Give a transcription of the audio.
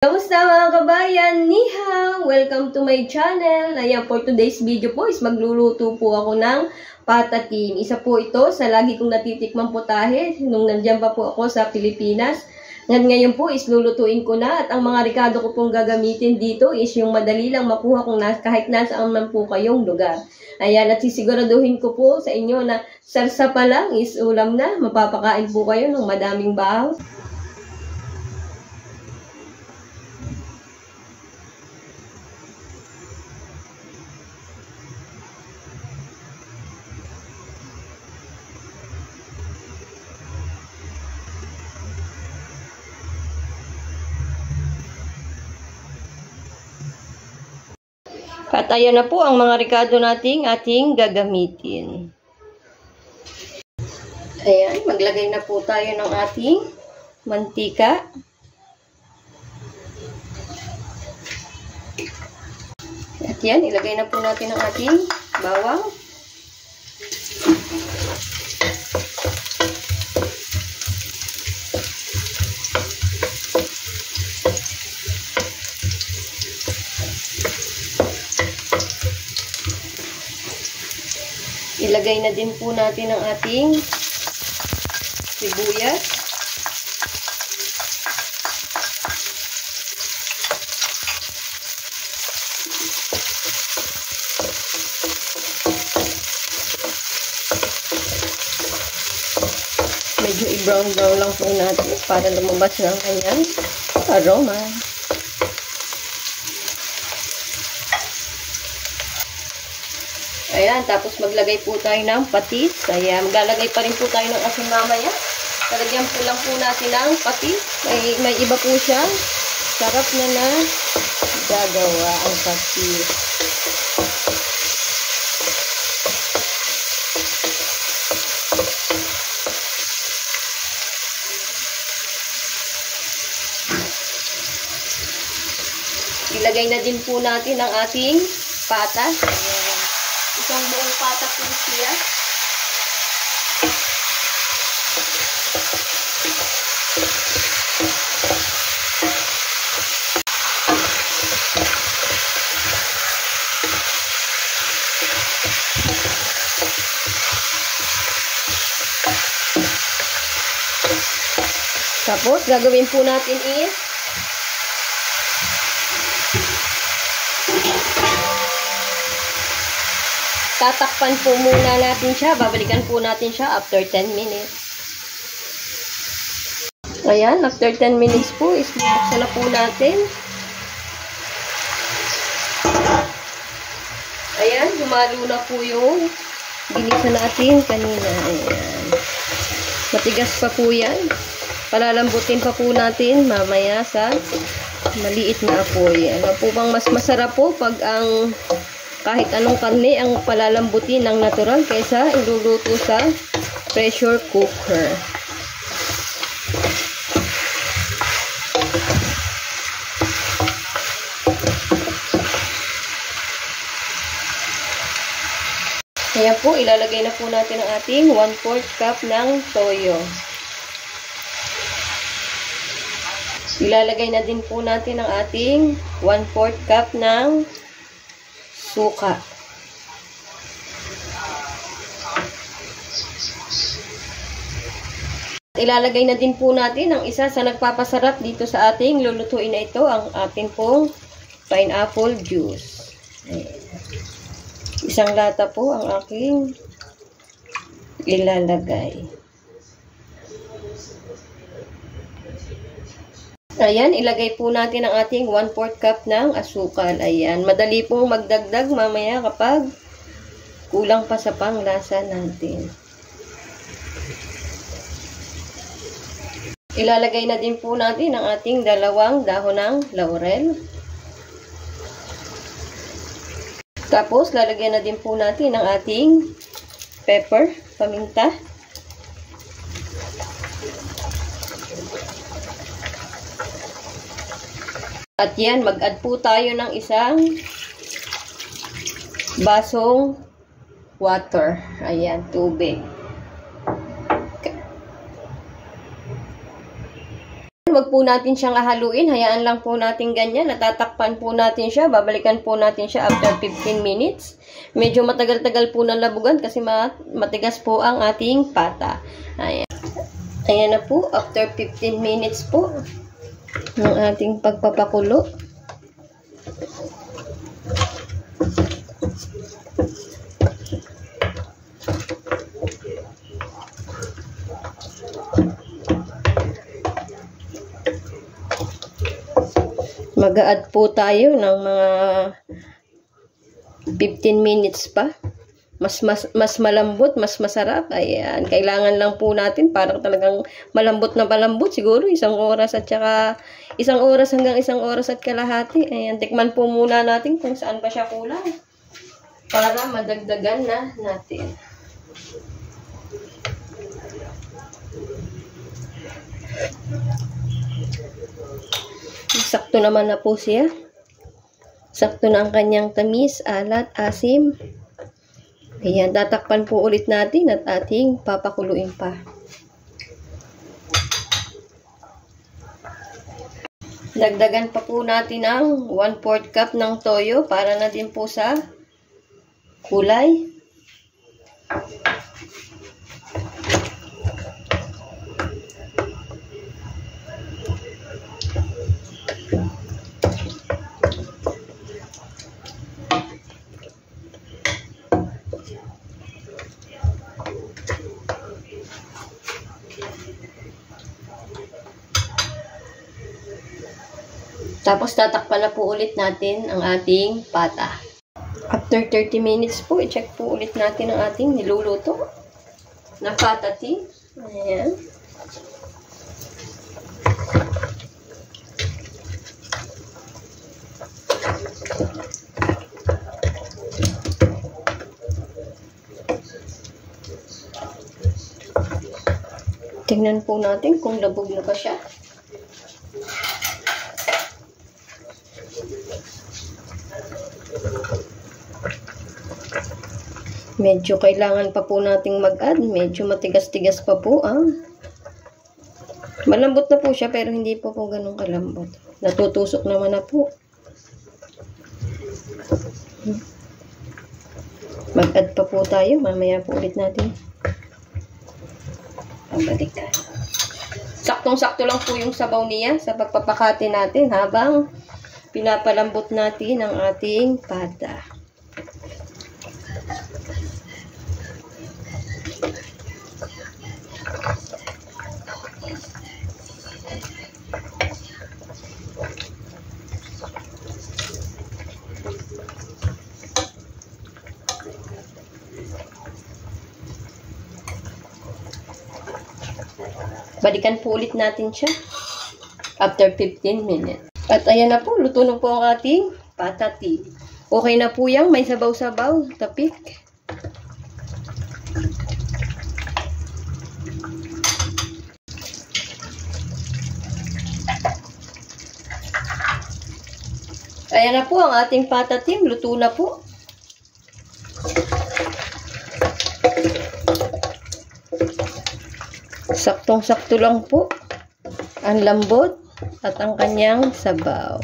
Kamusta mga kabayan? Ni hao! Welcome to my channel. Ayan, for today's video po is magluluto po ako ng patatim. Isa po ito sa lagi kong natitikmang putahe nung nandiyan pa po ako sa Pilipinas. Ngayon po is lulutuin ko na at ang mga rekado ko pong gagamitin dito is yung madali lang makuha kung kahit nasaan man po kayong lugar. Ayan, at sisiguraduhin ko po sa inyo na sarsa pa lang is ulam na. Mapapakain po kayo ng madaming bahaw. At ayan na po ang mga rekado ating gagamitin. Ayan, maglagay na po tayo ng ating mantika. At yan, ilagay na po natin ang ating bawang. Ilagay na din po natin ang ating sibuyas. Medyo i-brown lang po natin para lumabas ng kanyang aroma. Ayan, tapos maglagay po tayo ng patis. Ayan, maglalagay pa rin po tayo ng asin mamaya. Talagyan po lang po natin ng patis. May iba po siya. Sarap na gagawa ang patis. Ilagay na din po natin ang ating patas. Ayan. Isang buong pata po siya. Tapos, gagawin po natin is tatakpan po muna natin siya. Babalikan po natin siya after 10 minutes. Ayan, after 10 minutes po, buksan na po natin. Ayan, humalo na po yung ginisa natin kanina. Ayan. Matigas pa po yan. Palalambutin pa po natin mamaya sa maliit na apoy. Ano po bang mas masarap po pag ang kahit anong karne ang palalambutin ng natural kaysa iluluto sa pressure cooker. Kaya po, ilalagay na po natin ang ating 1/4 cup ng toyo. Ilalagay na din po natin ang ating 1/4 cup ng suka. Ilalagay na din po natin ang isa sa nagpapasarap dito sa ating lulutuin na ito, ang ating pong pineapple juice. Ayan. Isang lata po ang aking ilalagay. Ayan, ilagay po natin ang ating 1/4 cup ng asukal. Ayan, madali pong magdagdag mamaya kapag kulang pa sa panglasa natin. Ilalagay na din po natin ang ating 2 dahon ng laurel. Tapos, lalagyan na din po natin ang ating pepper, paminta. At yan, mag-add po tayo ng isang basong water. Ayan, tubig. Huwag po natin siyang haluin. Hayaan lang po natin ganyan. Natatakpan po natin siya. Babalikan po natin siya after 15 minutes. Medyo matagal-tagal po ng labugan kasi matigas po ang ating pata. Ayan. Ayan na po. After 15 minutes po ng ating pagpapakulo. Mag-a-add po tayo ng mga 15 minutes pa. Mas malambot, mas masarap. Ayan, kailangan lang po natin para talagang malambot na malambot. Siguro 1 oras at saka 1 oras hanggang 1 oras at kalahati. Ayan, tikman po muna natin kung saan pa siya kulang para madagdagan na natin. Sakto naman na po siya. Sakto na ang kanyang tamis, alat, asim. Ayan, tatakpan po ulit natin at ating papakuluin pa. Dagdagan pa po natin ang 1/4 cup ng toyo para na din po sa kulay. Tapos tatakpan na po ulit natin ang ating pata. After 30 minutes po, i-check po ulit natin ang ating niluluto na pata tea. Ayan. Tingnan po natin kung labog na ba siya. Medyo kailangan pa po nating mag-add. Medyo matigas-tigas pa po. Malambot na po siya pero hindi po ganun kalambot. Natutusok naman na po. Mag-add pa po tayo. Mamaya po ulit natin. Pabalikan. Saktong-sakto lang po yung sabaw niya sa pagpapakati natin habang pinapalambot natin ang ating pata. Balikan po ulit natin siya after 15 minutes. At ayan na po, luto na po ang ating pata tea. Okay na po yan, may sabaw-sabaw, tapik. Ayan na po ang ating pata tea, luto na po. Saktong-sakto lang po ang lambot at ang kanyang sabaw.